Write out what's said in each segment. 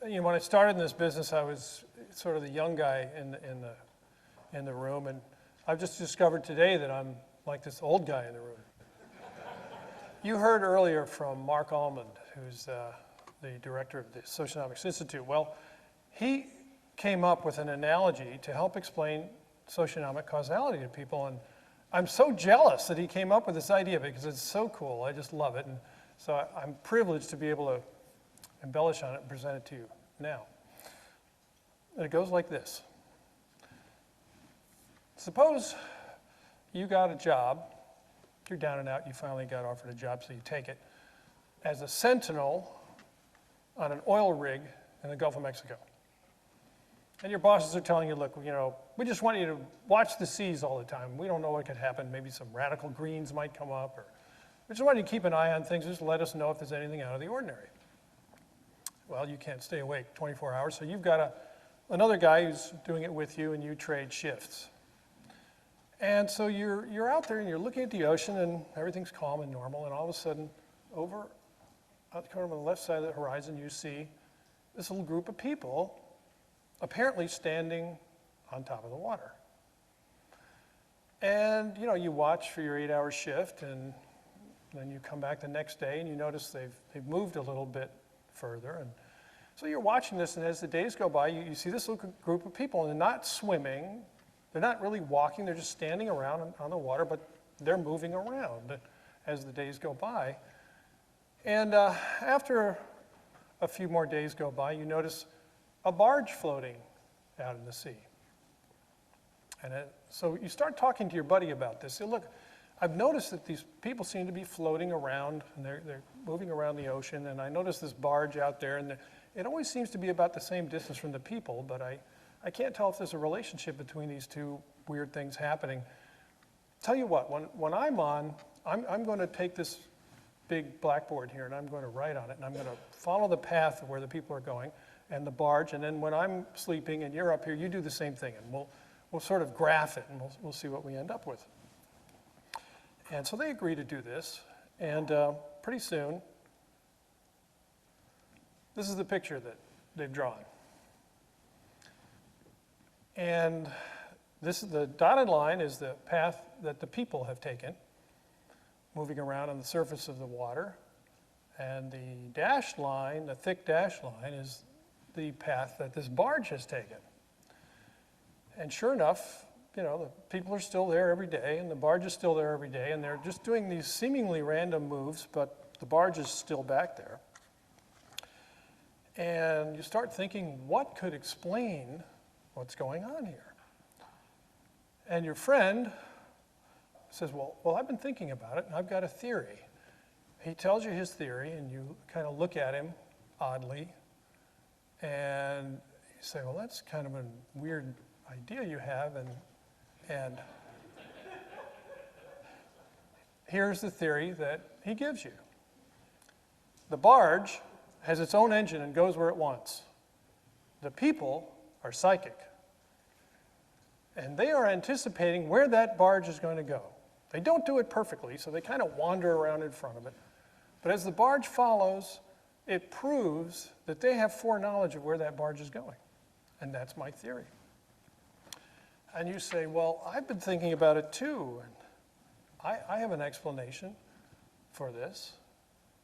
when I started in this business, I was sort of the young guy in the room, and I've just discovered today that I'm like this old guy in the room. You heard earlier from Mark Almond, who's the director of the Socionomics Institute. Well, he came up with an analogy to help explain socioeconomic causality to people, and I'm so jealous that he came up with this idea because it's so cool. I just love it, and so I'm privileged to be able to embellish on it and present it to you now. And it goes like this. Suppose you got a job, you're down and out, you finally got offered a job, so you take it, as a sentinel on an oil rig in the Gulf of Mexico. And your bosses are telling you, look, we just want you to watch the seas all the time. We don't know what could happen. Maybe some radical greens might come up, or we just want you to keep an eye on things. Just let us know if there's anything out of the ordinary. Well, you can't stay awake 24 hours, so you've got another guy who's doing it with you, and you trade shifts. And so you're out there, and you're looking at the ocean, and everything's calm and normal, and all of a sudden, over out the corner on the left side of the horizon, you see this little group of people apparently standing on top of the water. And you watch for your 8-hour shift, and then you come back the next day and you notice they've moved a little bit further. And so you're watching this, and as the days go by, you see this little group of people, and they're not swimming, they're not really walking, they're just standing around on the water, but they're moving around as the days go by. And after a few more days go by, you notice a barge floating out in the sea. And so you start talking to your buddy about this. Say, look, I've noticed that these people seem to be floating around, and they're moving around the ocean, and I noticed this barge out there, and it always seems to be about the same distance from the people, but I can't tell if there's a relationship between these two weird things happening. Tell you what, when I'm on, I'm going to take this big blackboard here, and I'm going to write on it, and I'm going to follow the path of where the people are going, and the barge, and then when I'm sleeping and you're up here, you do the same thing, and we'll sort of graph it, and we'll see what we end up with. And so they agree to do this, and pretty soon, this is the picture that they've drawn. And the dotted line is the path that the people have taken, moving around on the surface of the water, and the dashed line, the thick dashed line, is the path that this barge has taken. And sure enough, the people are still there every day, and the barge is still there every day, and they're just doing these seemingly random moves, but the barge is still back there. And you start thinking, what could explain what's going on here? And your friend says, well, I've been thinking about it, and I've got a theory. He tells you his theory, and you kind of look at him oddly, and you say, well, that's kind of a weird idea you have, and here's the theory that he gives you. The barge has its own engine and goes where it wants. The people are psychic, and they are anticipating where that barge is going to go. They don't do it perfectly, so they kind of wander around in front of it. But as the barge follows, it proves that they have foreknowledge of where that barge is going. And that's my theory. And you say, well, I've been thinking about it too. And I have an explanation for this,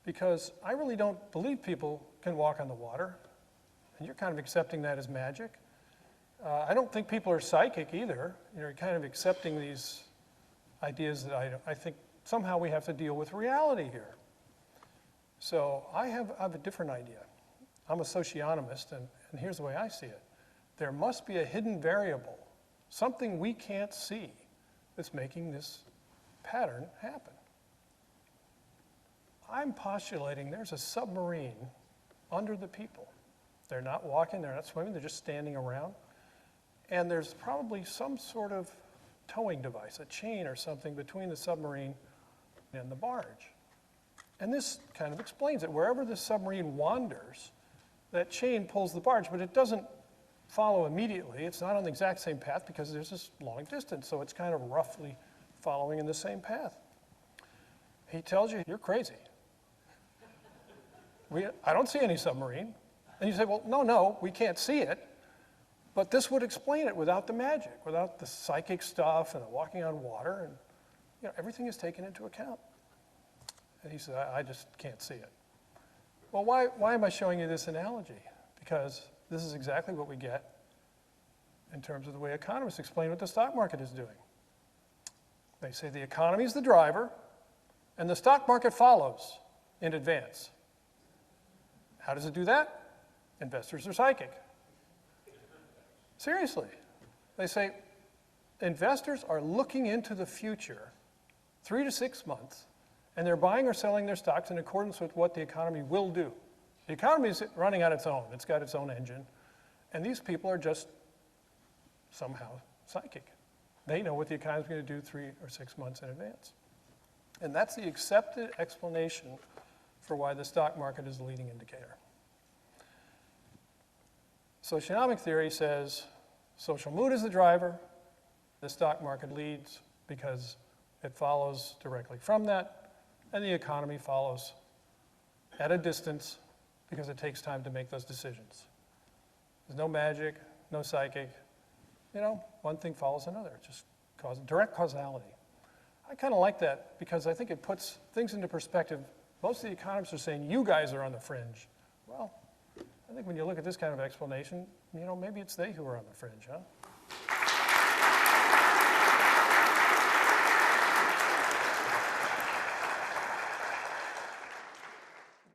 because I really don't believe people can walk on the water. And you're kind of accepting that as magic. I don't think people are psychic either. You're kind of accepting these ideas that I think somehow we have to deal with reality here. So I have a different idea. I'm a socionomist, and here's the way I see it. There must be a hidden variable, something we can't see, that's making this pattern happen. I'm postulating there's a submarine under the people. They're not walking, they're not swimming, they're just standing around. And there's probably some sort of towing device, a chain or something between the submarine and the barge. And this kind of explains it. Wherever the submarine wanders, that chain pulls the barge, but it doesn't follow immediately. It's not on the exact same path because there's this long distance, so it's kind of roughly following in the same path. He tells you, you're crazy. I don't see any submarine. And you say, well, no, we can't see it, but this would explain it without the magic, without the psychic stuff and the walking on water, and everything is taken into account. And he said, I just can't see it. Well, why am I showing you this analogy? Because this is exactly what we get in terms of the way economists explain what the stock market is doing. They say the economy is the driver, and the stock market follows in advance. How does it do that? Investors are psychic. Seriously. They say investors are looking into the future 3 to 6 months, and they're buying or selling their stocks in accordance with what the economy will do. The economy is running on its own. It's got its own engine. And these people are just somehow psychic. They know what the economy is going to do 3 or 6 months in advance. And that's the accepted explanation for why the stock market is the leading indicator. Socionomic theory says social mood is the driver, the stock market leads because it follows directly from that, and the economy follows at a distance because it takes time to make those decisions. There's no magic, no psychic. One thing follows another. It just causes direct causality. I kind of like that because I think it puts things into perspective. Most of the economists are saying, you guys are on the fringe. Well, I think when you look at this kind of explanation, maybe it's they who are on the fringe, huh?